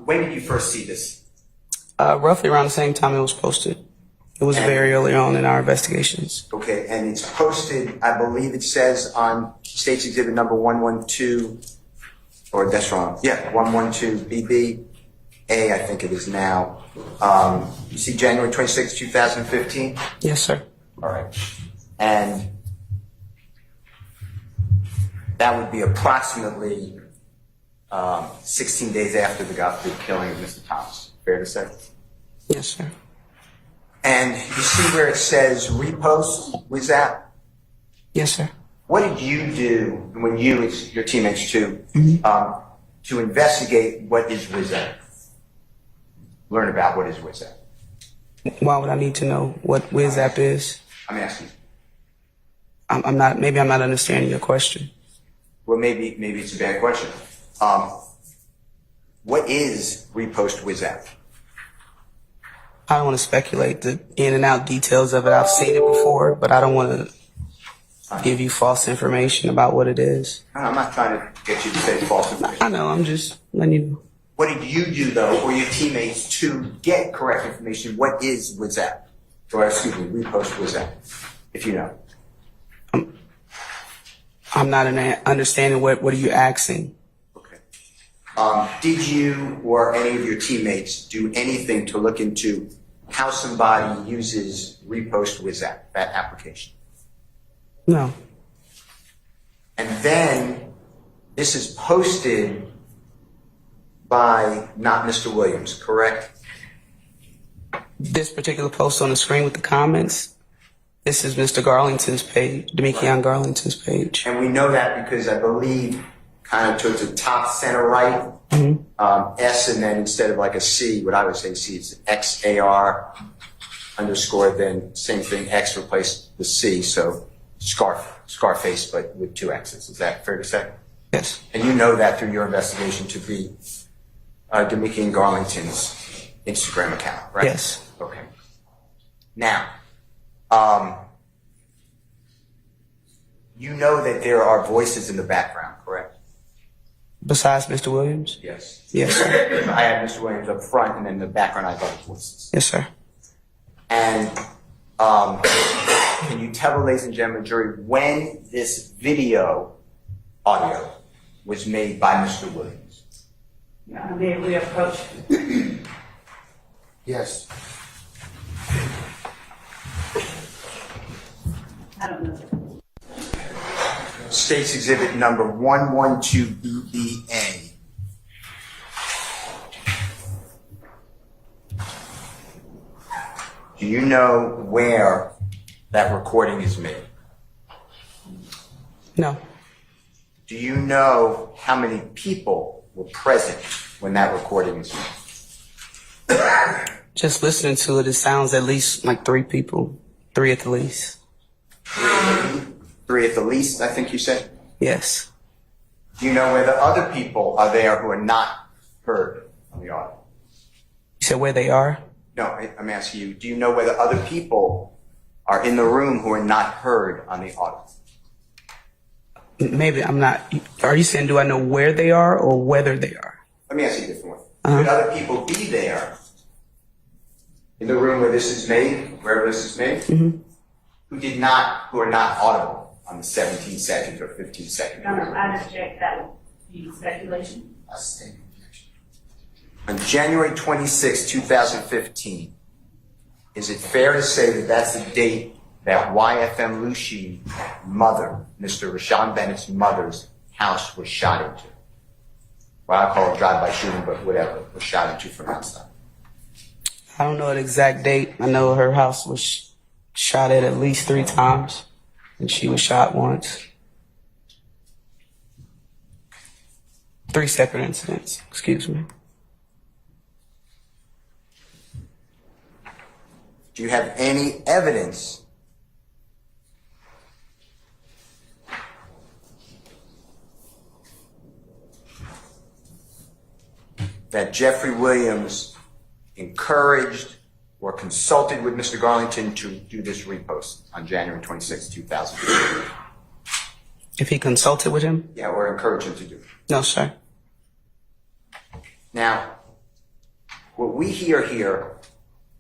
When did you first see this? Roughly around the same time it was posted. It was very early on in our investigations. Okay, and it's posted, I believe it says on State's Exhibit number 112, or that's wrong, yeah, 112BB, I think it is now. You see January 26, 2015? Yes, sir. All right. And that would be approximately 16 days after the killing of Mr. Thomas. Fair to say? Yes, sir. And you see where it says repost? Was that? Yes, sir. What did you do when you, your teammates too, to investigate what is WizApp? Learn about what is WizApp. Why would I need to know what WizApp is? I'm asking. Maybe I'm not understanding your question. Well, maybe it's a bad question. What is repost WizApp? I don't want to speculate the in and out details of it. I've seen it before, but I don't want to give you false information about what it is. I'm not trying to get you to say false information. I know, I'm just letting you know. What did you do, though, or your teammates, to get correct information? What is WizApp? Or, excuse me, repost WizApp, if you know. I'm not understanding what are you asking? Okay. Did you or any of your teammates do anything to look into how somebody uses repost WizApp, that application? No. And then this is posted by not Mr. Williams, correct? This particular post on the screen with the comments, this is Mr. Garlington's page, Demekion Garlington's page. And we know that because I believe kind of towards the top center right, S, and then instead of like a C, what I would say C is XAR underscore, then same thing, X replaced the C, so Scarface, but with two X's. Is that fair to say? Yes. And you know that through your investigation to be Demekion Garlington's Instagram account, right? Yes. Okay. Now, you know that there are voices in the background, correct? Besides Mr. Williams? Yes. Yes, sir. I have Mr. Williams up front, and then in the background I have other voices. Yes, sir. And can you tell the ladies and gentlemen jury when this video audio was made by Mr. Williams? May we approach? Yes. I don't know. State's Exhibit number 112BEA. Do you know where that recording is made? No. Do you know how many people were present when that recording was made? Just listening to it, it sounds at least like 3 people. 3 at the least. 3 at the least, I think you said? Yes. Do you know whether other people are there who are not heard on the audio? You said where they are? No, I'm asking you, do you know whether other people are in the room who are not heard on the audio? Maybe I'm not. Are you saying do I know where they are or whether they are? Let me ask you a different one. Could other people be there in the room where this is made, wherever this is made, who are not audible on the 17 seconds or 15 seconds? No, I object. That would be speculation. On January 26, 2015, is it fair to say that that's the date that YFM Lucy mother, Mr. Rashawn Bennett's mother's house was shot into? Well, I call it drive-by shooting, but whatever, was shot into from outside. I don't know the exact date. I know her house was shot at least 3 times, and she was shot once. 3 separate incidents, excuse me. Do you have any evidence that Jeffrey Williams encouraged or consulted with Mr. Garlington to do this repost on January 26, 2015? If he consulted with him? Yeah, or encouraged him to do it. No, sir. Now, what we hear here,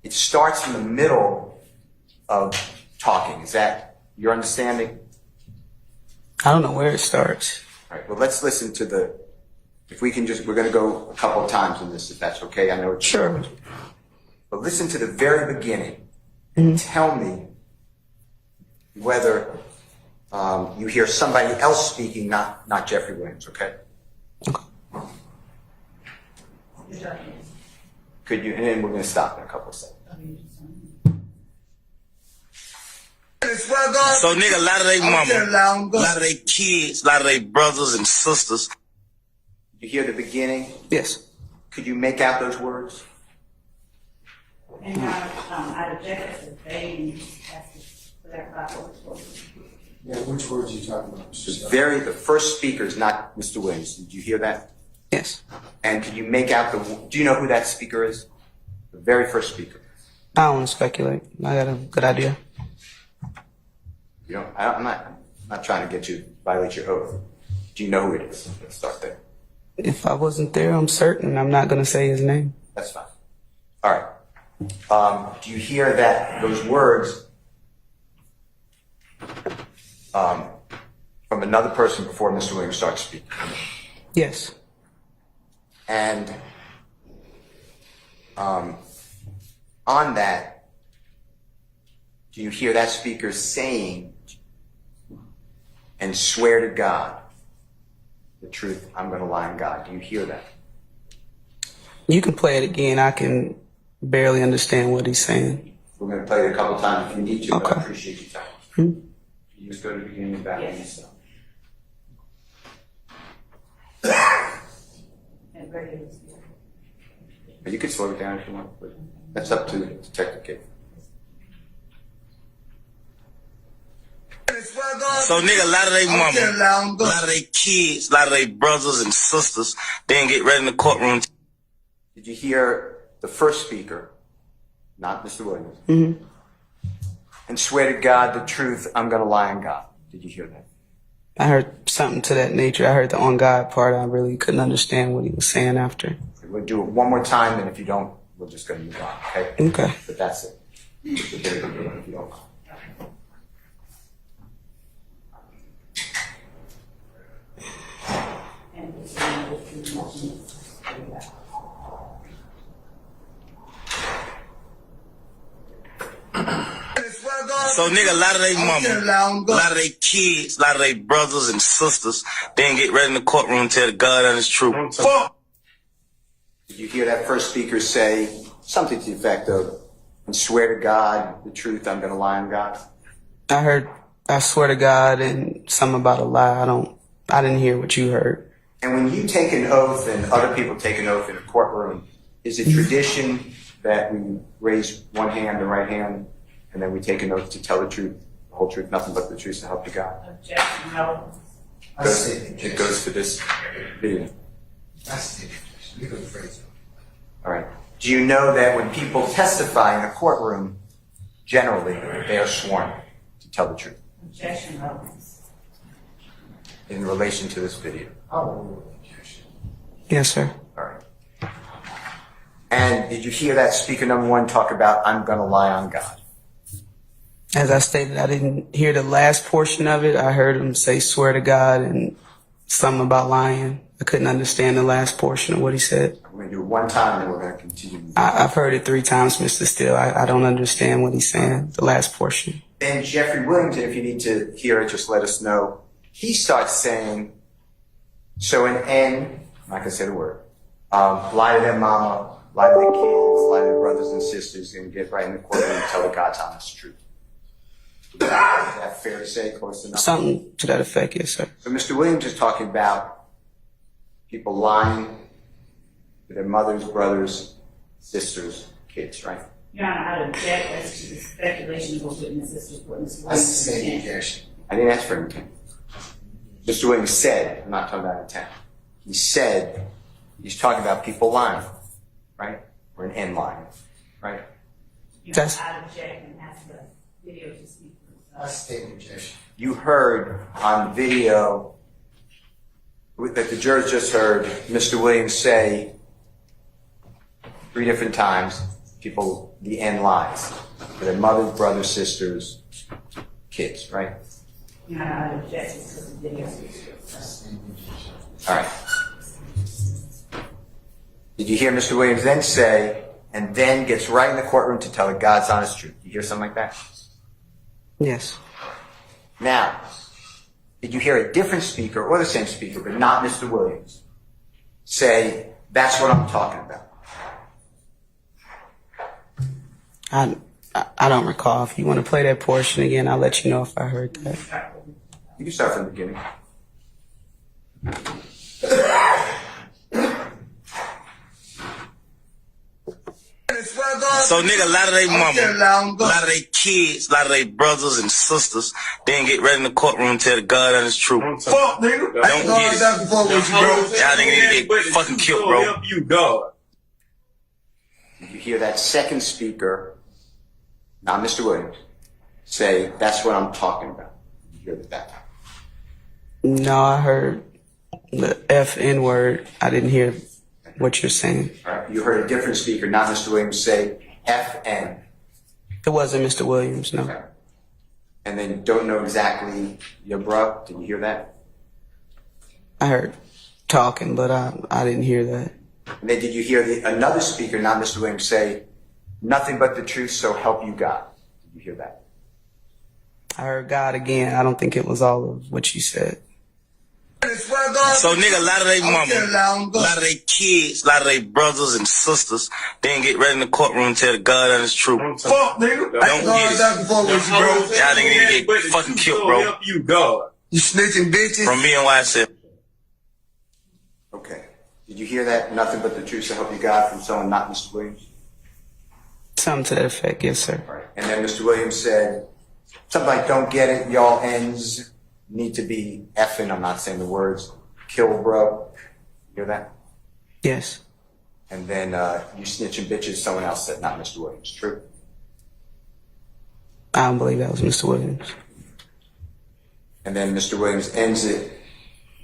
it starts in the middle of talking. Is that your understanding? I don't know where it starts. All right, well, let's listen to if we can we're going to go a couple of times in this, if that's okay. I know it's Sure. But listen to the very beginning and tell me whether you hear somebody else speaking, not Jeffrey Williams, okay? Could you, and then we're going to stop in a couple of seconds. So, nigga, a lot of they mama, a lot of they kids, a lot of they brothers and sisters. You hear the beginning? Yes. Could you make out those words? And I object to they have to clarify what it's for. Yeah, which words are you talking about? The first speaker is not Mr. Williams. Did you hear that? Yes. And could you make out do you know who that speaker is? The very first speaker. I don't want to speculate. I got a good idea. You know, I'm not trying to get you to violate your oath. Do you know who it is? Let's start there. If I wasn't there, I'm certain I'm not going to say his name. That's fine. All right. Do you hear those words from another person before Mr. Williams starts speaking? Yes. And on that, do you hear that speaker saying and swear to God the truth, I'm going to lie on God? Do you hear that? You can play it again. I can barely understand what he's saying. We're going to play it a couple times if you need to, but I Okay. appreciate your time. Hmm? You just go to the beginning and back and stuff. And regular speaker. But you can slow it down if you want, but that's up to Detective Gaither. So, nigga, a lot of they mama, a lot of they kids, a lot of they brothers and sisters, then get ready in the courtroom. Did you hear the first speaker, not Mr. Williams, Mm-hmm. and swear to God the truth, I'm going to lie on God? Did you hear that? I heard something to that nature. I heard the on God part. I really couldn't understand what he was saying after. We'll do it one more time, and if you don't, we're just going to move on, okay? Okay. But that's it. Just the very beginning, if you don't mind. So, nigga, a lot of they mama, a lot of they kids, a lot of they brothers and sisters, then get ready in the courtroom and tell the God and his truth. Fuck! Did you hear that first speaker say something to the effect of, and swear to God the truth, I'm going to lie on God? I heard, I swear to God, and something about a lie. I didn't hear what you heard. And when you take an oath and other people take an oath in a courtroom, is it tradition that we raise one hand, the right hand, and then we take an oath to tell the truth, the whole truth, nothing but the truth to help you God? Objection, no. It goes to this video. All right. Do you know that when people testify in a courtroom, generally they are sworn to tell the truth Objection, no. in relation to this video? Yes, sir. All right. And did you hear that speaker number one talk about, I'm going to lie on God? As I stated, I didn't hear the last portion of it. I heard him say swear to God and something about lying. I couldn't understand the last portion of what he said. We're going to do it one time and we're going to continue. I've heard it 3 times, Mr. Steele. I don't understand what he's saying, the last portion. Then Jeffrey Williams, if you need to hear it, just let us know. He starts saying, so an N, I'm not going to say the word, lie to their mama, lie to their kids, lie to their brothers and sisters, and get right in the courtroom and tell the God's honest truth. Is that fair to say? Close enough? Something to that effect, yes, sir. So Mr. Williams is talking about people lying to their mothers, brothers, sisters, kids, right? Your Honor, I object as to the speculation of what witnesses report. That's the same objection. I didn't ask for intent. Mr. Williams said, I'm not talking about intent. He said, he's talking about people lying, right? Or an N lying, right? Your That's- Honor, I object and ask the video to speak for That's itself. the same objection. You heard on video that the jurors just heard Mr. Williams say, 3 different times, people, the N lies. For their mothers, brothers, sisters, kids, right? Your Honor, I object to the video. All right. Did you hear Mr. Williams then say, and then gets right in the courtroom to tell the God's honest truth? You hear something like that? Yes. Now, did you hear a different speaker, or the same speaker, but not Mr. Williams, say, that's what I'm talking about? I don't recall. If you want to play that portion again, I'll let you know if I heard that. You can start from the beginning. So nigga, a lot of they mama, a lot of they kids, a lot of they brothers and sisters, then get ready in the courtroom and tell the God honest truth. Fuck, nigga. Don't get it. Fuck with you, bro. Y'all niggas need to get fucking killed, bro. You, God. Did you hear that second speaker, not Mr. Williams, say, that's what I'm talking about? Did you hear that time? No, I heard the F-N word. I didn't hear what you're saying. All right. You heard a different speaker, not Mr. Williams, say FN. It wasn't Mr. Williams, no. Okay. And then don't know exactly your bro. Did you hear that? I heard talking, but I didn't hear that. And then did you hear another speaker, not Mr. Williams, say, nothing but the truth, so help you God? Did you hear that? I heard God again. I don't think it was all of what you said. So nigga, a lot of they mama, a lot of they kids, a lot of they brothers and sisters, then get ready in the courtroom and tell the God honest truth. Fuck, nigga. Don't get it. Fuck with you, bro. Y'all niggas need to get fucking killed, bro. You, God. You snitching bitches. From me and YSF. Okay. Did you hear that? Nothing but the truth, so help you God, from someone not Mr. Williams? Something to that effect, yes, sir. All right. And then Mr. Williams said, something like, don't get it, y'all ends need to be effing, I'm not saying the words, kill, bro. You hear that? Yes. And then you snitching bitches, someone else said, not Mr. Williams. True? I don't believe that was Mr. Williams. And then Mr. Williams ends it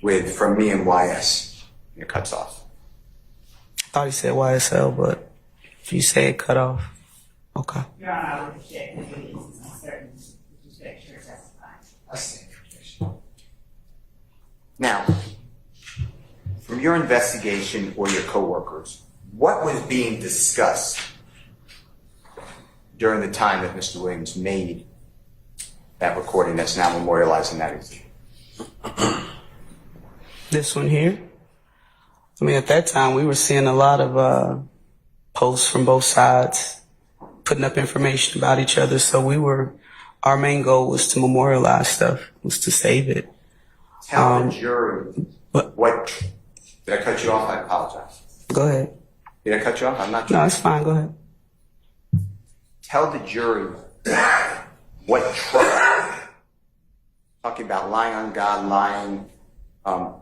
with, from me and YS. And it cuts off. I thought he said YSL, but if you say it cut off, okay. Your Honor, I would object to the video. I'm certain with respect to your testifying. I see. Now, from your investigation or your coworkers, what was being discussed during the time that Mr. Williams made that recording that's now memorialized in that exhibit? This one here. I mean, at that time, we were seeing a lot of posts from both sides, putting up information about each other. So our main goal was to memorialize stuff, was to save it. Tell the jury what. Did I cut you off? I apologize. Go ahead. Did I cut you off? I'm not sure. No, it's fine. Go ahead. Tell the jury what trouble. Talking about lying on God, lying. I'm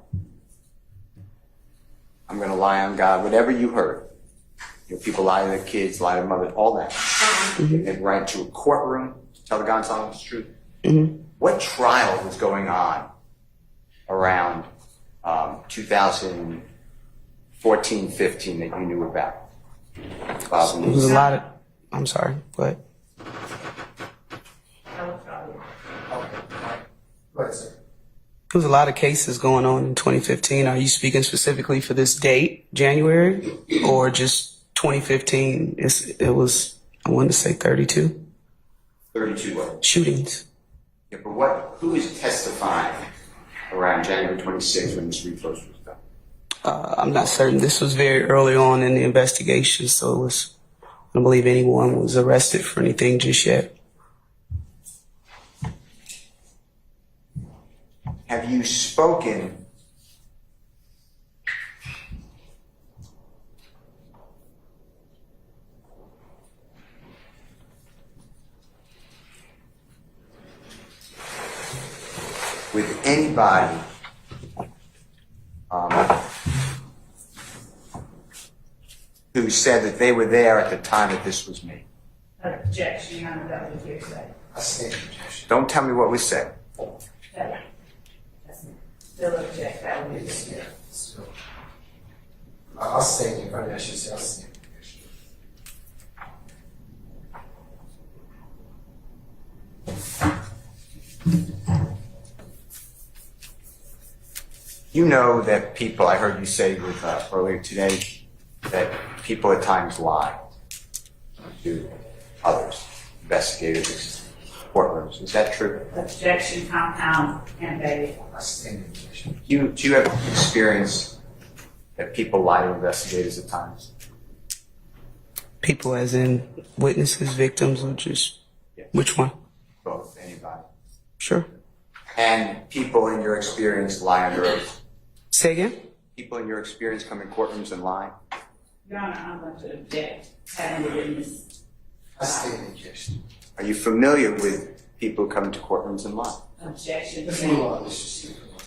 going to lie on God. Whatever you heard. You know, people lie to their kids, lie to their mother, all that. And right to a courtroom to tell the God's honest truth. Mm-hmm. What trial was going on around 2014, 15 that you knew about? It was a lot of. I'm sorry. Go ahead. Go ahead, sir. There was a lot of cases going on in 2015. Are you speaking specifically for this date, January, or just 2015? It was, I wanted to say 32 32 what? shootings. Yeah, but who is testifying around January 26th when this repost was done? I'm not certain. This was very early on in the investigation, so I don't believe anyone was arrested for anything just yet. Have you spoken with anybody who said that they were there at the time that this was made? Objection, Your Honor, that was hearsay. I stand objection. Don't tell me what was said. Still object, that would be hearsay. I'll stand in front of that shit. I'll stand objection. You know that people, I heard you say with, earlier today, that people at times lie to others, investigators, courtrooms. Is that true? Objection, compound, and baby. Do you have experience that people lie to investigators at times? People as in witnesses, victims, or just Yes. which one? Both, anybody. Sure. And people in your experience lie under oath. Say again? People in your experience come in courtrooms and lie. Your Honor, I'm going to object having the witness. Are you familiar with people who come to courtrooms and lie? Objection. Let's move on. Let's just see.